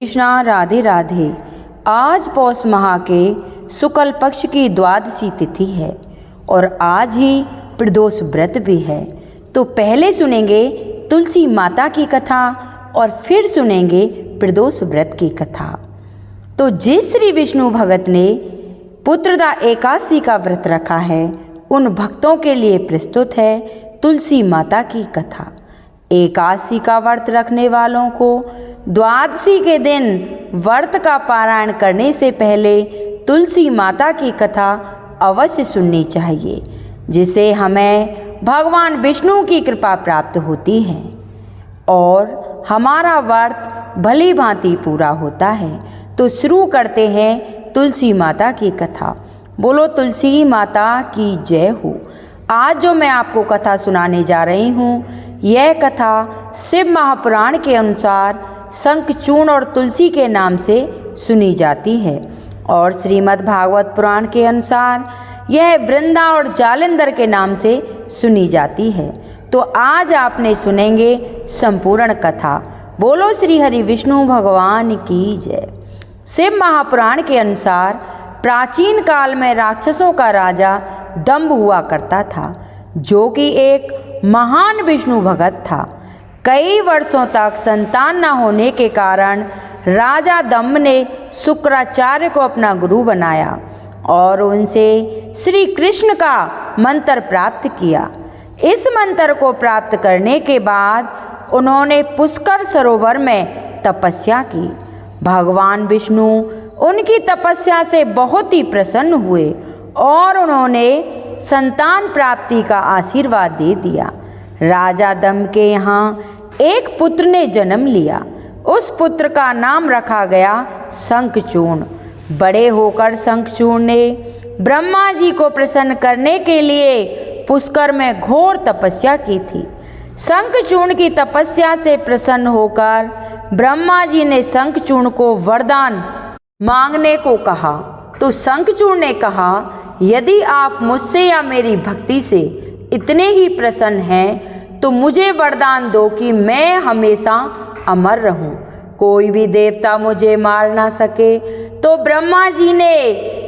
कृष्णा राधे राधे। आज पौष माह के शुक्ल पक्ष की द्वादशी तिथि है और आज ही प्रदोष व्रत भी है। तो पहले सुनेंगे तुलसी माता की कथा और फिर सुनेंगे प्रदोष व्रत की कथा। तो जिस श्री विष्णु भगत ने पुत्रदा एकादशी का व्रत रखा है उन भक्तों के लिए प्रस्तुत है तुलसी माता की कथा। एकादशी का व्रत रखने वालों को द्वादशी के दिन व्रत का पारायण करने से पहले तुलसी माता की कथा अवश्य सुननी चाहिए, जिससे हमें भगवान विष्णु की कृपा प्राप्त होती है और हमारा व्रत भली भांति पूरा होता है। तो शुरू करते हैं तुलसी माता की कथा। बोलो तुलसी माता की जय हो। आज जो मैं आपको कथा सुनाने जा रही हूँ, यह कथा शिव महापुराण के अनुसार शंखचूर्ण और तुलसी के नाम से सुनी जाती है और श्रीमद् भागवत पुराण के अनुसार यह वृंदा और जालिंदर के नाम से सुनी जाती है। तो आज आपने सुनेंगे संपूर्ण कथा। बोलो श्री हरि विष्णु भगवान की जय। शिव महापुराण के अनुसार प्राचीन काल में राक्षसों का राजा दंभ हुआ करता था, जो कि एक महान विष्णु भगत था। कई वर्षों तक संतान न होने के कारण राजा दंभ ने शुक्राचार्य को अपना गुरु बनाया और उनसे श्री कृष्ण का मंत्र प्राप्त किया। इस मंत्र को प्राप्त करने के बाद उन्होंने पुष्कर सरोवर में तपस्या की। भगवान विष्णु उनकी तपस्या से बहुत ही प्रसन्न हुए और उन्होंने संतान प्राप्ति का आशीर्वाद दे दिया। राजा दंभ के यहाँ एक पुत्र ने जन्म लिया। उस पुत्र का नाम रखा गया शंखचूर्ण। बड़े होकर शंखचूर्ण ने ब्रह्मा जी को प्रसन्न करने के लिए पुष्कर में घोर तपस्या की थी। शंखचूर्ण की तपस्या से प्रसन्न होकर ब्रह्मा जी ने शंखचूर्ण को वरदान मांगने को कहा। तो शंखचूर्ण ने कहा, यदि आप मुझसे या मेरी भक्ति से इतने ही प्रसन्न हैं तो मुझे वरदान दो कि मैं हमेशा अमर रहूं, कोई भी देवता मुझे मार ना सके। तो ब्रह्मा जी ने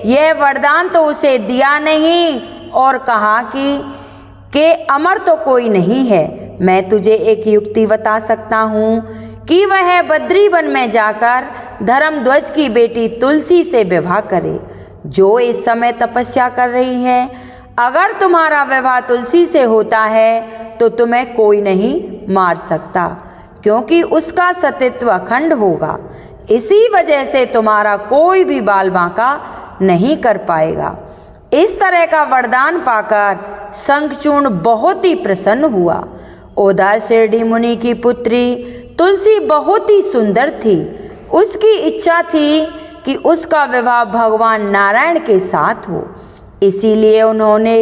यह वरदान तो उसे दिया नहीं और कहा कि अमर तो कोई नहीं है। मैं तुझे एक युक्ति बता सकता हूँ कि वह बद्री वन में जाकर धर्मध्वज की बेटी तुलसी से विवाह करे, जो इस समय तपस्या कर रही है। अगर तुम्हारा विवाह तुलसी से होता है तो तुम्हें कोई नहीं मार सकता, क्योंकि उसका सतीत्व अखंड होगा। इसी वजह से तुम्हारा कोई भी बाल बांका नहीं कर पाएगा। इस तरह का वरदान पाकर शंखचूर्ण बहुत ही प्रसन्न हुआ। उधर शिरडी मुनि की पुत्री तुलसी बहुत ही सुंदर थी। उसकी इच्छा थी कि उसका विवाह भगवान नारायण के साथ हो। इसीलिए उन्होंने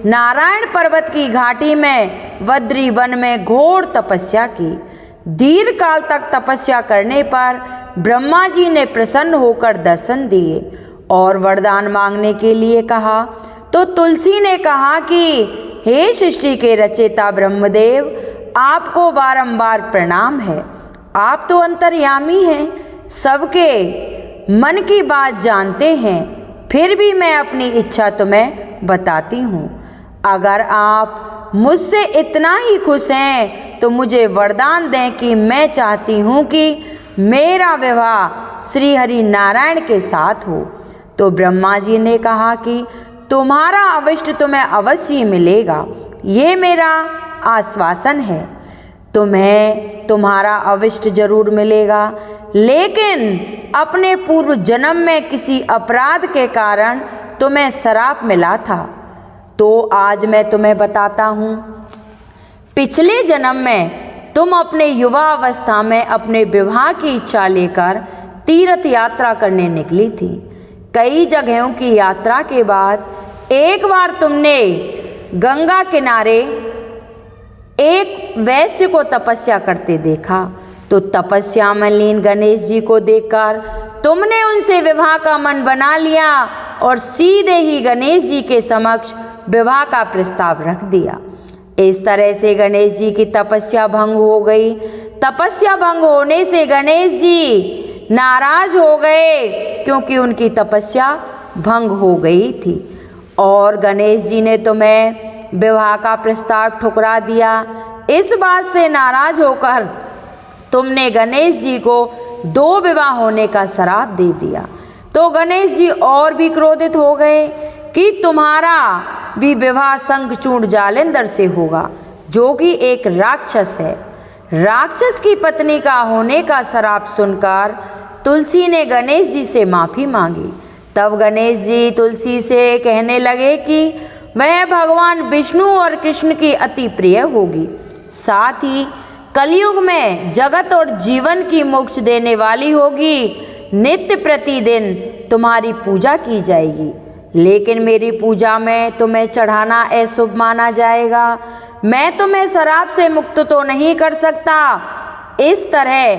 नारायण पर्वत की घाटी में बद्री वन में घोर तपस्या की। दीर्घ काल तक तपस्या करने पर ब्रह्मा जी ने प्रसन्न होकर दर्शन दिए और वरदान मांगने के लिए कहा। तो तुलसी ने कहा कि हे सृष्टि के रचयिता ब्रह्मदेव, आपको बारंबार प्रणाम है। आप तो अंतर्यामी हैं, सबके मन की बात जानते हैं। फिर भी मैं अपनी इच्छा तुम्हें बताती हूँ। अगर आप मुझसे इतना ही खुश हैं तो मुझे वरदान दें कि मैं चाहती हूँ कि मेरा विवाह श्री हरि नारायण के साथ हो। तो ब्रह्मा जी ने कहा कि तुम्हारा अविष्ट तुम्हें अवश्य मिलेगा, ये मेरा आश्वासन है। तुम्हें तुम्हारा अविष्ट जरूर मिलेगा, लेकिन अपने पूर्व जन्म में किसी अपराध के कारण तुम्हें श्राप मिला था। तो आज मैं तुम्हें बताता हूँ। पिछले जन्म में तुम अपने युवा अवस्था में अपने विवाह की इच्छा लेकर तीर्थ यात्रा करने निकली थी। कई जगहों की यात्रा के बाद एक बार तुमने गंगा किनारे एक वैश्य को तपस्या करते देखा। तो तपस्या में लीन गणेश जी को देखकर तुमने उनसे विवाह का मन बना लिया और सीधे ही गणेश जी के समक्ष विवाह का प्रस्ताव रख दिया। इस तरह से गणेश जी की तपस्या भंग हो गई। तपस्या भंग होने से गणेश जी नाराज हो गए क्योंकि उनकी तपस्या भंग हो गई थी। और गणेश जी ने तुम्हें विवाह का प्रस्ताव ठुकरा दिया। इस बात से नाराज होकर तुमने गणेश जी को 2 विवाह होने का श्राप दे दिया। तो गणेश जी और भी क्रोधित हो गए कि तुम्हारा भी विवाह शंखचूड़ जालिंदर से होगा, जो कि एक राक्षस है। राक्षस की पत्नी का होने का श्राप सुनकर तुलसी ने गणेश जी से माफ़ी मांगी। तब गणेश जी तुलसी से कहने लगे कि वह भगवान विष्णु और कृष्ण की अति प्रिय होगी, साथ ही कलयुग में जगत और जीवन की मोक्ष देने वाली होगी। नित्य प्रतिदिन तुम्हारी पूजा की जाएगी, लेकिन मेरी पूजा में तुम्हें चढ़ाना अशुभ माना जाएगा। मैं तुम्हें शराब से मुक्त तो नहीं कर सकता। इस तरह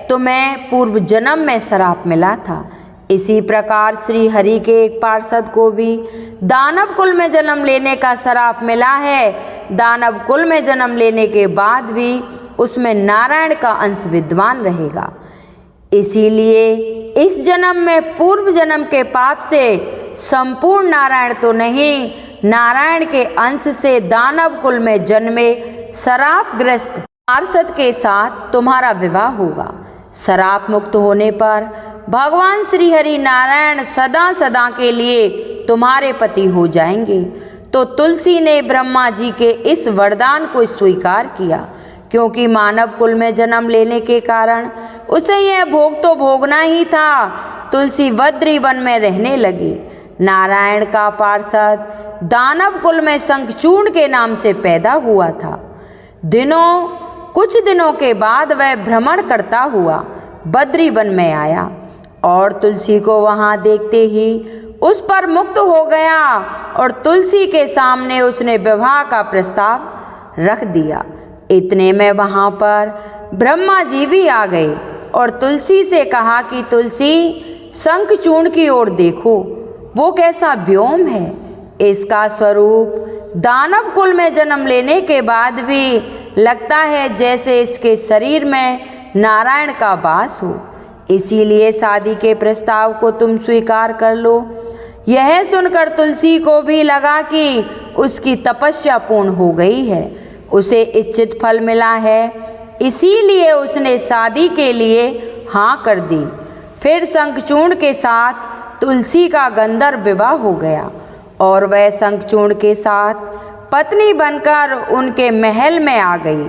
तुम्हें पूर्व जन्म में शराब मिला था। इसी प्रकार श्री हरि के एक पार्षद को भी दानव कुल में जन्म लेने का शराप मिला है। दानव कुल में जन्म लेने के बाद भी उसमें नारायण का अंश विद्यमान रहेगा। इसीलिए इस जन्म में पूर्व जन्म के पाप से संपूर्ण नारायण तो नहीं, नारायण के अंश से दानव कुल में जन्मे शरापग्रस्त पार्षद के साथ तुम्हारा विवाह होगा। शराप मुक्त होने पर भगवान श्री हरि नारायण सदा सदा के लिए तुम्हारे पति हो जाएंगे। तो तुलसी ने ब्रह्मा जी के इस वरदान को स्वीकार किया, क्योंकि मानव कुल में जन्म लेने के कारण उसे यह भोग तो भोगना ही था। तुलसी बद्री वन में रहने लगी। नारायण का पार्षद दानव कुल में शंखचूड़ के नाम से पैदा हुआ था। कुछ दिनों के बाद वह भ्रमण करता हुआ बद्री वन में आया और तुलसी को वहां देखते ही उस पर मुक्त हो गया और तुलसी के सामने उसने विवाह का प्रस्ताव रख दिया। इतने में वहां पर ब्रह्मा जी भी आ गए और तुलसी से कहा कि तुलसी, शंखचूड़ की ओर देखो, वो कैसा व्योम है। इसका स्वरूप दानव कुल में जन्म लेने के बाद भी लगता है जैसे इसके शरीर में नारायण का वास हो। इसीलिए शादी के प्रस्ताव को तुम स्वीकार कर लो। यह सुनकर तुलसी को भी लगा कि उसकी तपस्या पूर्ण हो गई है, उसे इच्छित फल मिला है। इसीलिए उसने शादी के लिए हाँ कर दी। फिर शंखचूड़ के साथ तुलसी का गंधर्व विवाह हो गया और वह शंखचूड़ के साथ पत्नी बनकर उनके महल में आ गई।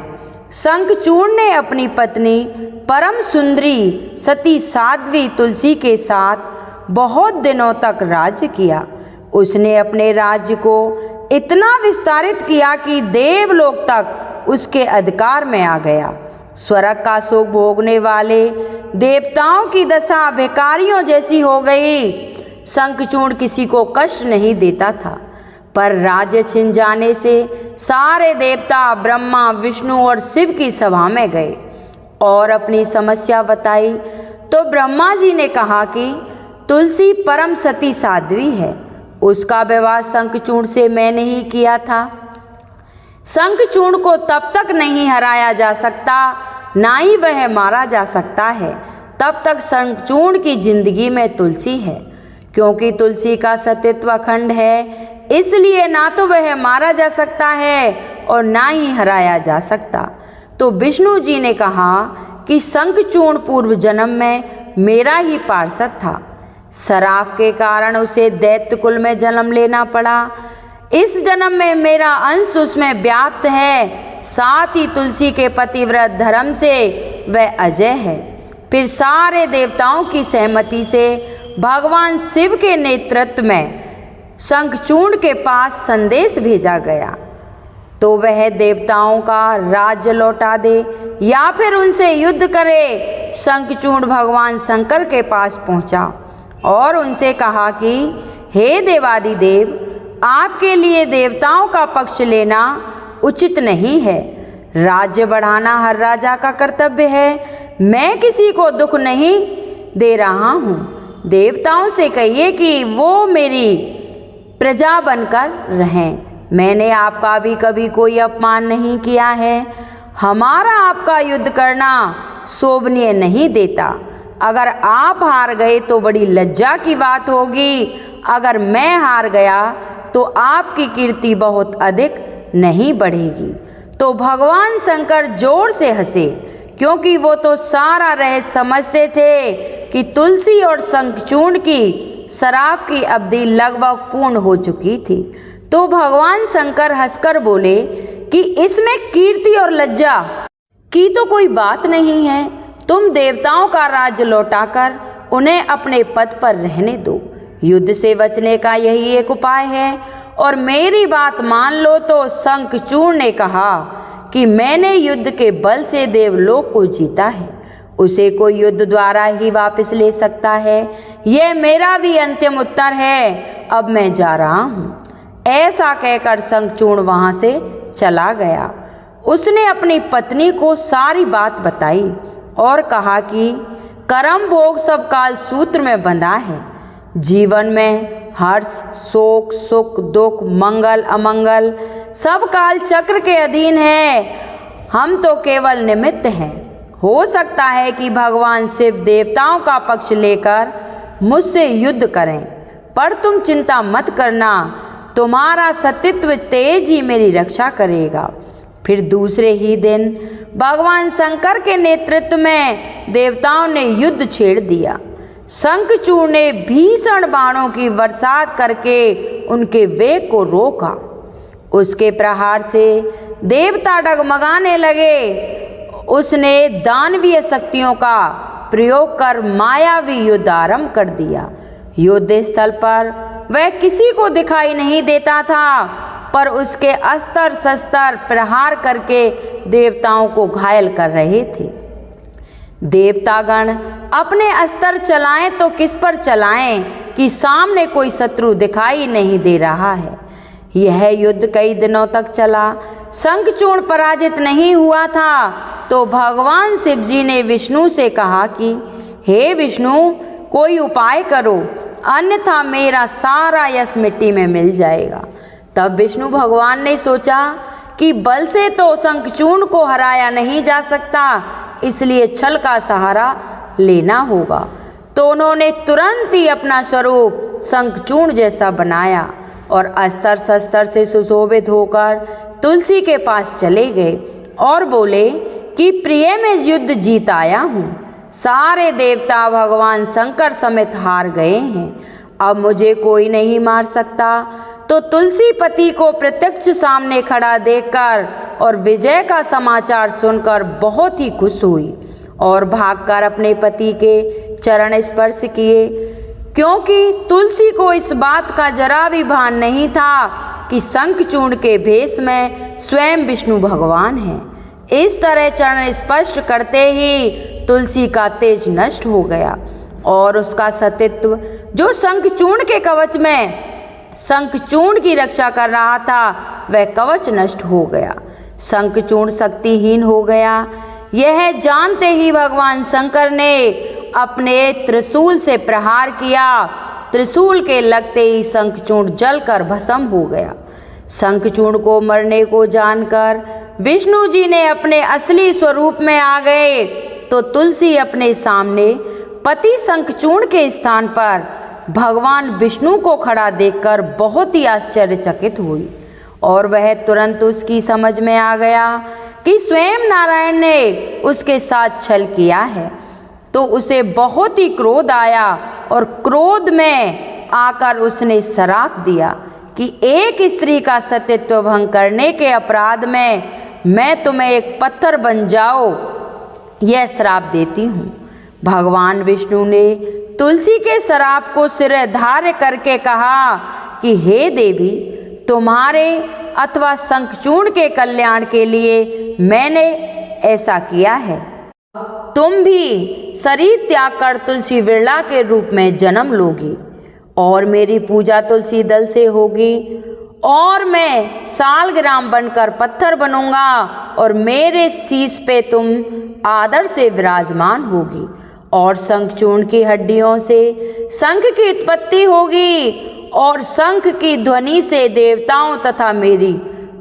शंखचूड़ ने अपनी पत्नी परम सुंदरी सती साध्वी तुलसी के साथ बहुत दिनों तक राज्य किया। उसने अपने राज्य को इतना विस्तारित किया कि देवलोक तक उसके अधिकार में आ गया। स्वर्ग का सुख भोगने वाले देवताओं की दशा भिखारियों जैसी हो गई। शंखचूड़ किसी को कष्ट नहीं देता था, पर राज्य छिन जाने से सारे देवता ब्रह्मा, विष्णु और शिव की सभा में गए और अपनी समस्या बताई। तो ब्रह्मा जी ने कहा कि तुलसी परम सती साध्वी है, उसका विवाह शंखचूड़ से मैंने ही किया था। शंखचूड़ को तब तक नहीं हराया जा सकता, ना ही वह मारा जा सकता है, तब तक शंखचूड़ की जिंदगी में तुलसी है। क्योंकि तुलसी का सतीत्व अखंड है, इसलिए ना तो वह मारा जा सकता है और ना ही हराया जा सकता। तो विष्णु जी ने कहा कि शंखचूड़ पूर्व जन्म में मेरा ही पार्षद था। शराप के कारण उसे दैत्य कुल में जन्म लेना पड़ा। इस जन्म में मेरा अंश उसमें व्याप्त है, साथ ही तुलसी के पतिव्रत धर्म से वह अजय है। फिर सारे देवताओं की सहमति से भगवान शिव के नेतृत्व में शंखचूड़ के पास संदेश भेजा गया, तो वह देवताओं का राज्य लौटा दे या फिर उनसे युद्ध करे। शंखचूड़ भगवान शंकर के पास पहुंचा और उनसे कहा कि हे देवादिदेव, आपके लिए देवताओं का पक्ष लेना उचित नहीं है। राज्य बढ़ाना हर राजा का कर्तव्य है। मैं किसी को दुख नहीं दे रहा हूँ। देवताओं से कहिए कि वो मेरी प्रजा बनकर रहें। मैंने आपका भी कभी कोई अपमान नहीं किया है। हमारा आपका युद्ध करना शोभनीय नहीं देता। अगर आप हार गए तो बड़ी लज्जा की बात होगी, अगर मैं हार गया तो आपकी कीर्ति बहुत अधिक नहीं बढ़ेगी। तो भगवान शंकर जोर से हंसे, क्योंकि वो तो सारा रहस्य समझते थे कि तुलसी और शंखचूर्ण की शराब की अवधि लगभग पूर्ण हो चुकी थी। तो भगवान शंकर हंसकर बोले कि इसमें कीर्ति और लज्जा की तो कोई बात नहीं है। तुम देवताओं का राज्य लौटाकर उन्हें अपने पद पर रहने दो। युद्ध से बचने का यही एक उपाय है, और मेरी बात मान लो। तो शंखचूर्ण ने कहा कि मैंने युद्ध के बल से देवलोक को जीता है, उसे कोई युद्ध द्वारा ही वापस ले सकता है। यह मेरा भी अंतिम उत्तर है। अब मैं जा रहा हूँ। ऐसा कहकर शंखचूर्ण वहाँ से चला गया। उसने अपनी पत्नी को सारी बात बताई और कहा कि कर्म भोग सब काल सूत्र में बंधा है। जीवन में हर्ष, शोक, सुख, दुख, मंगल, अमंगल सब काल चक्र के अधीन है। हम तो केवल निमित्त हैं। हो सकता है कि भगवान शिव देवताओं का पक्ष लेकर मुझसे युद्ध करें, पर तुम चिंता मत करना, तुम्हारा सतीत्व तेज ही मेरी रक्षा करेगा। फिर दूसरे ही दिन भगवान शंकर के नेतृत्व में देवताओं ने युद्ध छेड़ दिया। शंखचूर्ण ने भीषण बाणों की बरसात करके उनके वेग को रोका। उसके प्रहार से देवता डगमगाने लगे। उसने दानवीय शक्तियों का प्रयोग कर मायावी युद्ध आरंभ कर दिया। युद्ध स्थल पर वह किसी को दिखाई नहीं देता था, पर उसके अस्त्र शस्त्र प्रहार करके देवताओं को घायल कर रहे थे। देवतागण अपने अस्त्र चलाएं तो किस पर चलाएं कि सामने कोई शत्रु दिखाई नहीं दे रहा है। यह युद्ध कई दिनों तक चला। शंखचूर्ण पराजित नहीं हुआ था तो भगवान शिव जी ने विष्णु से कहा कि हे विष्णु, कोई उपाय करो, अन्यथा मेरा सारा यश मिट्टी में मिल जाएगा। तब विष्णु भगवान ने सोचा कि बल से तो शंखचूर्ण को हराया नहीं जा सकता, इसलिए छल का सहारा लेना होगा। तो उन्होंने तुरंत ही अपना स्वरूप शंखचूर्ण जैसा बनाया और अस्त्र शस्त्र से सुशोभित होकर तुलसी के पास चले गए और बोले कि प्रिय, मैं युद्ध जीत आया हूँ। सारे देवता भगवान शंकर समेत हार गए हैं, अब मुझे कोई नहीं मार सकता। तो तुलसी पति को प्रत्यक्ष सामने खड़ा देखकर और विजय का समाचार सुनकर बहुत ही खुश हुई और भागकर अपने पति के चरण स्पर्श किए, क्योंकि तुलसी को इस बात का जरा भी भान नहीं था कि शंखचूर्ण के भेष में स्वयं विष्णु भगवान हैं। इस तरह चरण स्पर्श करते ही तुलसी का तेज नष्ट हो गया और उसका सतीत्व जो शंखचूर्ण के कवच में शंखचूर्ण की रक्षा कर रहा था, वह कवच नष्ट हो गया। शंखचूर्ण शक्तिहीन हो गया। यह जानते ही भगवान शंकर ने अपने त्रिशूल से प्रहार किया। त्रिशूल के लगते ही शंखचूर्ण जलकर भस्म हो गया। शंखचूर्ण को मरने को जानकर विष्णु जी ने अपने असली स्वरूप में आ गए तो तुलसी अपने सामने पति शंखचूर्ण के स्थान पर भगवान विष्णु को खड़ा देखकर बहुत ही आश्चर्यचकित हुई और वह तुरंत उसकी समझ में आ गया कि स्वयं नारायण ने उसके साथ छल किया है। तो उसे बहुत ही क्रोध आया और क्रोध में आकर उसने श्राप दिया कि एक स्त्री का सतीत्व भंग करने के अपराध में मैं तुम्हें एक पत्थर बन जाओ, यह श्राप देती हूँ। भगवान विष्णु ने तुलसी के श्राप को सिरे धार्य करके कहा कि हे देवी, तुम्हारे अथवा शंखचूर्ण के कल्याण के लिए मैंने ऐसा किया है। तुम भी शरीर त्याग कर तुलसी विरला के रूप में जन्म लोगी और मेरी पूजा तुलसी दल से होगी और मैं सालग्राम बनकर पत्थर बनूंगा और मेरे शीश पे तुम आदर से विराजमान होगी और शंखचूर्ण की हड्डियों से शंख की उत्पत्ति होगी और शंख की ध्वनि से देवताओं तथा मेरी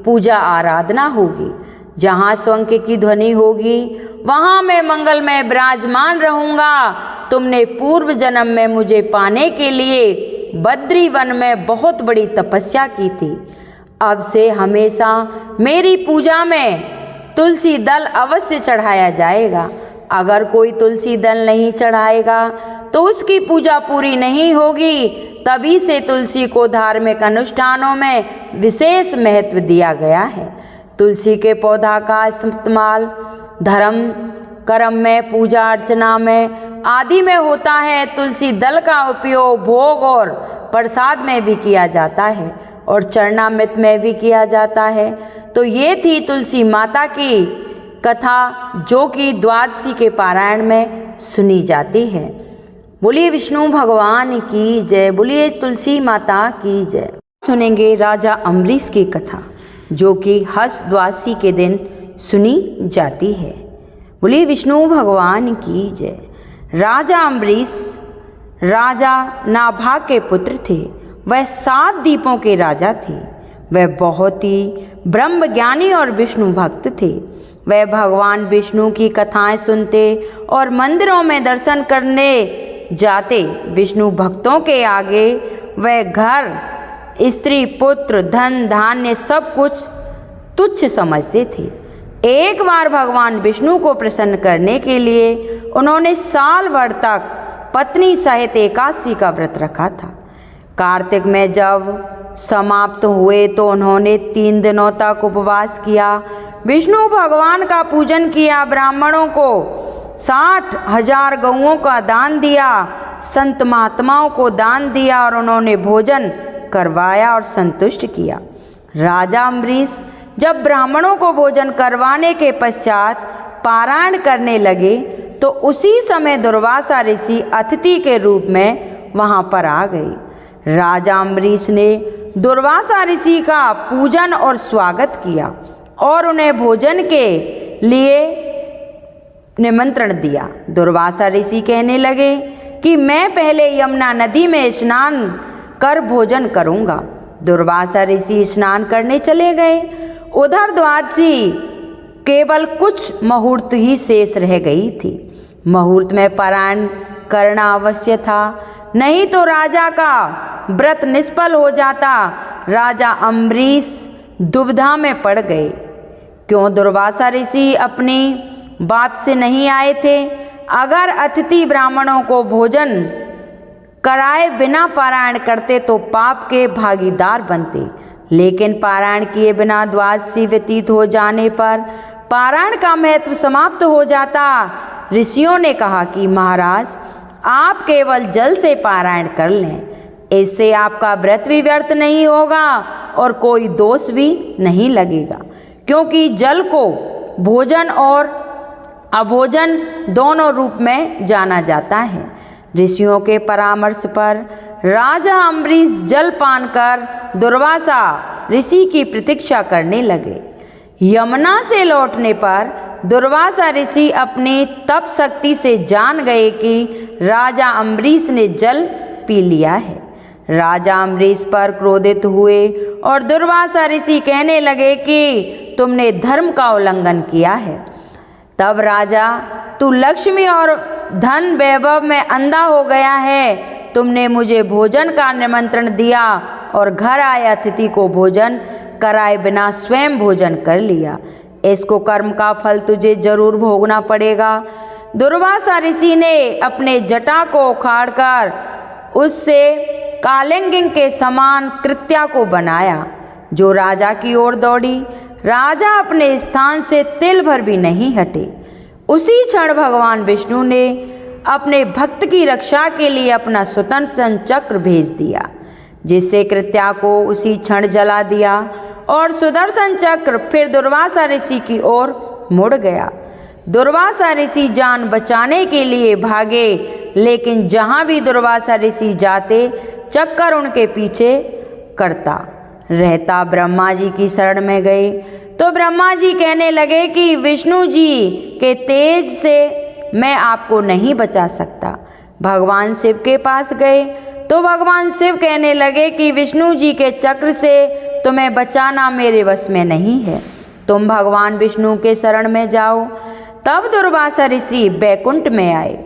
पूजा आराधना होगी। जहाँ शंख की ध्वनि होगी वहाँ मैं मंगलमय विराजमान रहूँगा। तुमने पूर्व जन्म में मुझे पाने के लिए बद्री वन में बहुत बड़ी तपस्या की थी। अब से हमेशा मेरी पूजा में तुलसी दल अवश्य चढ़ाया जाएगा। अगर कोई तुलसी दल नहीं चढ़ाएगा तो उसकी पूजा पूरी नहीं होगी। तभी से तुलसी को धार्मिक अनुष्ठानों में विशेष महत्व दिया गया है। तुलसी के पौधा का इस्तेमाल धर्म कर्म में, पूजा अर्चना में आदि में होता है। तुलसी दल का उपयोग भोग और प्रसाद में भी किया जाता है और चरणामृत में भी किया जाता है। तो ये थी तुलसी माता की कथा, जो कि द्वादशी के पारायण में सुनी जाती है। बोलिए विष्णु भगवान की जय, बोलिए तुलसी माता की जय। सुनेंगे राजा अम्बरीश की कथा, जो कि हस्त द्वादशी के दिन सुनी जाती है। बोलिए विष्णु भगवान की जय। राजा अम्बरीश राजा नाभाग के पुत्र थे। वह 7 द्वीपों के राजा थे। वह बहुत ही ब्रह्म ज्ञानी और विष्णु भक्त थे। वह भगवान विष्णु की कथाएं सुनते और मंदिरों में दर्शन करने जाते। विष्णु भक्तों के आगे वह घर, स्त्री, पुत्र, धन, धान्य सब कुछ तुच्छ समझते थे। एक बार भगवान विष्णु को प्रसन्न करने के लिए उन्होंने साल भर तक पत्नी सहित एकादशी का व्रत रखा था। कार्तिक में जब समाप्त हुए तो उन्होंने 3 दिनों तक उपवास किया। विष्णु भगवान का पूजन किया, ब्राह्मणों को 60,000 गौओं का दान दिया, संत महात्माओं को दान दिया और उन्होंने भोजन करवाया और संतुष्ट किया। राजा अम्बरीश जब ब्राह्मणों को भोजन करवाने के पश्चात पारायण करने लगे तो उसी समय दुर्वासा ऋषि अतिथि के रूप में वहां पर आ गए। राजा अम्बरीश ने दुर्वासा ऋषि का पूजन और स्वागत किया और उन्हें भोजन के लिए निमंत्रण दिया। दुर्वासा ऋषि कहने लगे कि मैं पहले यमुना नदी में स्नान कर भोजन करूंगा। दुर्वासा ऋषि स्नान करने चले गए। उधर द्वादशी केवल कुछ मुहूर्त ही शेष रह गई थी। मुहूर्त में पारायण करना आवश्यक था, नहीं तो राजा का व्रत निष्फल हो जाता। राजा अम्बरीश दुविधा में पड़ गए। क्यों दुर्वासा ऋषि अपनी बात से नहीं आए थे? अगर अतिथि ब्राह्मणों को भोजन कराए बिना पारायण करते तो पाप के भागीदार बनते, लेकिन पारायण किए बिना द्वादशी व्यतीत हो जाने पर पारायण का महत्व समाप्त हो जाता। ऋषियों ने कहा कि महाराज, आप केवल जल से पारायण कर लें, इससे आपका व्रत भी व्यर्थ नहीं होगा और कोई दोष भी नहीं लगेगा, क्योंकि जल को भोजन और अभोजन दोनों रूप में जाना जाता है। ऋषियों के परामर्श पर राजा अम्बरीश जल पान कर दुर्वासा ऋषि की प्रतीक्षा करने लगे। यमुना से लौटने पर दुर्वासा ऋषि अपनी तप शक्ति से जान गए कि राजा अम्बरीश ने जल पी लिया है। राजा अम्बरीश पर क्रोधित हुए और दुर्वासा ऋषि कहने लगे कि तुमने धर्म का उल्लंघन किया है। तब राजा, तू लक्ष्मी और धन वैभव में अंधा हो गया है। तुमने मुझे भोजन का निमंत्रण दिया और घर आए अतिथि को भोजन कराए बिना स्वयं भोजन कर लिया। इसको कर्म का फल तुझे जरूर भोगना पड़ेगा। दुर्वासा ऋषि ने अपने जटा को उखाड़कर उससे कालिंग के समान कृत्या को बनाया, जो राजा की ओर दौड़ी। राजा अपने स्थान से तिल भर भी नहीं हटे। उसी क्षण भगवान विष्णु ने अपने भक्त की रक्षा के लिए अपना सुदर्शन चक्र भेज दिया, जिससे कृत्या को उसी क्षण जला दिया और सुदर्शन चक्र फिर दुर्वासा ऋषि की ओर मुड़ गया। दुर्वासा ऋषि जान बचाने के लिए भागे, लेकिन जहाँ भी दुर्वासा ऋषि जाते चक्कर उनके पीछे करता रहता। ब्रह्मा जी की शरण में गए तो ब्रह्मा जी कहने लगे कि विष्णु जी के तेज से मैं आपको नहीं बचा सकता। भगवान शिव के पास गए तो भगवान शिव कहने लगे कि विष्णु जी के चक्र से तुम्हें बचाना मेरे वश में नहीं है। तुम भगवान विष्णु के शरण में जाओ। तब दुर्वासा ऋषि बैकुंठ में आए।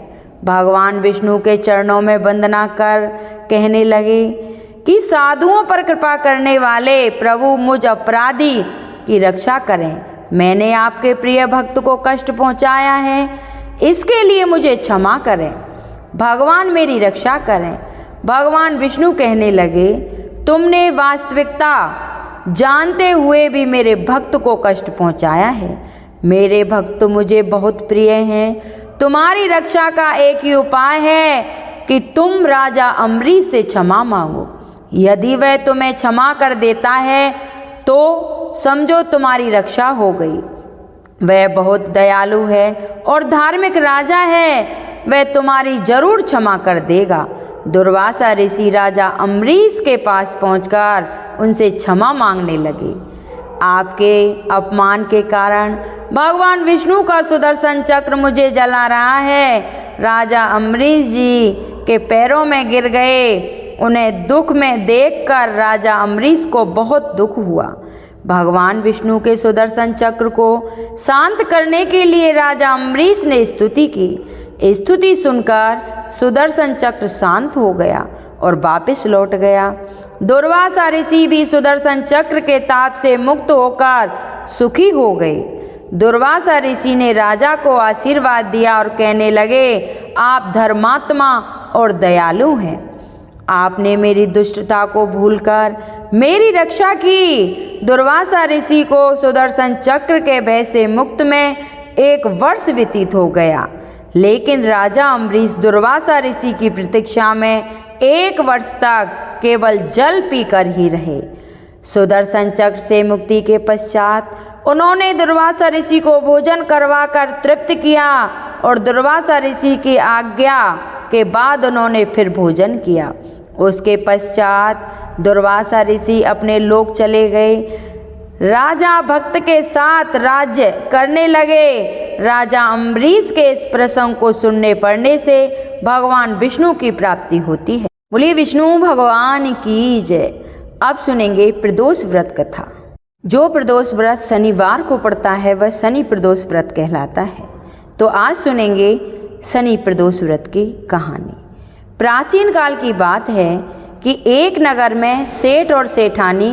भगवान विष्णु के चरणों में वंदना कर कहने लगे कि साधुओं पर कृपा करने वाले प्रभु, मुझ अपराधी की रक्षा करें। मैंने आपके प्रिय भक्त को कष्ट पहुंचाया है, इसके लिए मुझे क्षमा करें। भगवान मेरी रक्षा करें। भगवान विष्णु कहने लगे, तुमने वास्तविकता जानते हुए भी मेरे भक्त को कष्ट पहुंचाया है। मेरे भक्त मुझे बहुत प्रिय हैं। तुम्हारी रक्षा का एक ही उपाय है कि तुम राजा अम्बरीश से क्षमा मांगो। यदि वह तुम्हें क्षमा कर देता है तो समझो तुम्हारी रक्षा हो गई। वह बहुत दयालु है और धार्मिक राजा है, वह तुम्हारी जरूर क्षमा कर देगा। दुर्वासा ऋषि राजा अम्बरीश के पास पहुंचकर उनसे क्षमा मांगने लगे। आपके अपमान के कारण भगवान विष्णु का सुदर्शन चक्र मुझे जला रहा है। राजा अम्बरीश जी के पैरों में गिर गए। उन्हें दुख में देखकर राजा अम्बरीश को बहुत दुख हुआ। भगवान विष्णु के सुदर्शन चक्र को शांत करने के लिए राजा अम्बरीश ने स्तुति की। स्तुति सुनकर सुदर्शन चक्र शांत हो गया और वापस लौट गया। दुर्वासा ऋषि भी सुदर्शन चक्र के ताप से मुक्त होकर सुखी हो गए। दुर्वासा ऋषि ने राजा को आशीर्वाद दिया और कहने लगे, आप धर्मात्मा और दयालु हैं। आपने मेरी दुष्टता को भूलकर मेरी रक्षा की। दुर्वासा ऋषि को सुदर्शन चक्र के भय से मुक्त में 1 वर्ष व्यतीत हो गया, लेकिन राजा अम्बरीश दुर्वासा ऋषि की प्रतीक्षा में 1 वर्ष तक केवल जल पीकर ही रहे। सुदर्शन चक्र से मुक्ति के पश्चात उन्होंने दुर्वासा ऋषि को भोजन करवाकर तृप्त किया और दुर्वासा ऋषि की आज्ञा के बाद उन्होंने फिर भोजन किया। उसके पश्चात दुर्वासा ऋषि अपने लोक चले गए। राजा भक्त के साथ राज्य करने लगे। राजा अम्बरीश के इस प्रसंग को सुनने पड़ने से भगवान विष्णु की प्राप्ति होती है। बोलिए विष्णु भगवान की जय। अब सुनेंगे प्रदोष व्रत कथा। जो प्रदोष व्रत शनिवार को पड़ता है वह शनि प्रदोष व्रत कहलाता है। तो आज सुनेंगे शनि प्रदोष व्रत की कहानी। प्राचीन काल की बात है कि एक नगर में सेठ और सेठानी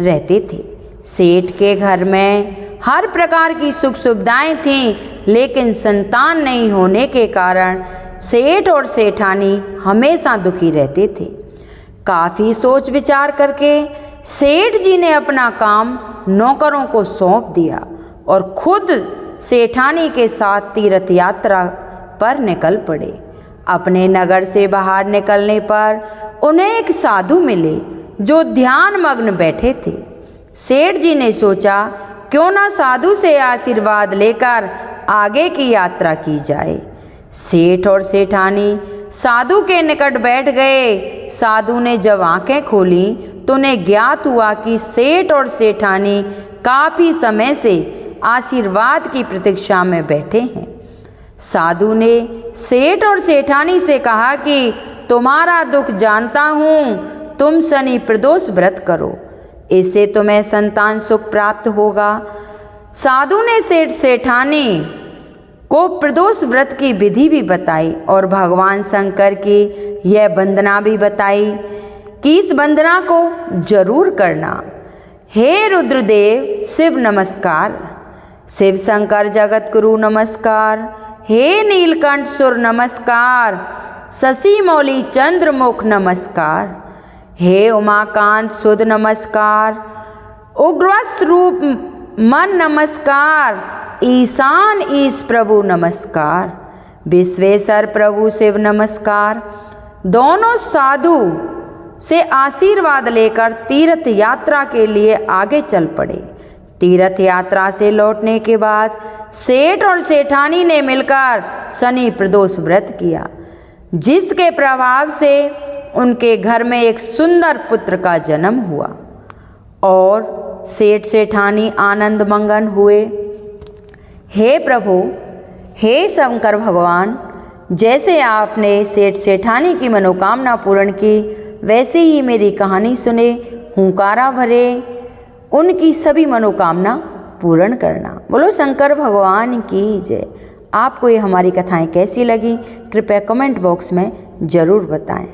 रहते थे। सेठ के घर में हर प्रकार की सुख सुविधाएं थीं, लेकिन संतान नहीं होने के कारण सेठ और सेठानी हमेशा दुखी रहते थे। काफ़ी सोच विचार करके सेठ जी ने अपना काम नौकरों को सौंप दिया और खुद सेठानी के साथ तीर्थ यात्रा पर निकल पड़े। अपने नगर से बाहर निकलने पर उन्हें एक साधु मिले जो ध्यान मग्न बैठे थे। सेठ जी ने सोचा क्यों ना साधु से आशीर्वाद लेकर आगे की यात्रा की जाए। सेठ और सेठानी साधु के निकट बैठ गए। साधु ने जब आंखें खोली तो उन्हें ज्ञात हुआ कि सेठ और सेठानी काफ़ी समय से आशीर्वाद की प्रतीक्षा में बैठे हैं। साधु ने सेठ और सेठानी से कहा कि तुम्हारा दुख जानता हूँ, तुम शनि प्रदोष व्रत करो, इससे तुम्हें संतान सुख प्राप्त होगा। साधु ने सेठ सेठानी को प्रदोष व्रत की विधि भी बताई और भगवान शंकर की यह वंदना भी बताई कि इस वंदना को जरूर करना। हे रुद्रदेव शिव नमस्कार, शिव शंकर जगत गुरु नमस्कार, हे नीलकंठ सुर नमस्कार, शशि मौली चंद्रमुख नमस्कार, हे उमाकांत सुध नमस्कार, उग्रस्वरूप मन नमस्कार, ईशान ईश प्रभु नमस्कार, विश्वेश्वर प्रभु शिव नमस्कार। दोनों साधु से आशीर्वाद लेकर तीर्थ यात्रा के लिए आगे चल पड़े। तीर्थ यात्रा से लौटने के बाद सेठ और सेठानी ने मिलकर शनि प्रदोष व्रत किया, जिसके प्रभाव से उनके घर में एक सुंदर पुत्र का जन्म हुआ और सेठ सेठानी आनंद मंगन हुए। हे प्रभु, हे शंकर भगवान, जैसे आपने सेठ सेठानी की मनोकामना पूर्ण की, वैसे ही मेरी कहानी सुने हुंकारा भरे उनकी सभी मनोकामना पूर्ण करना। बोलो शंकर भगवान की जय। आपको ये हमारी कथाएं कैसी लगी कृपया कमेंट बॉक्स में ज़रूर बताएं।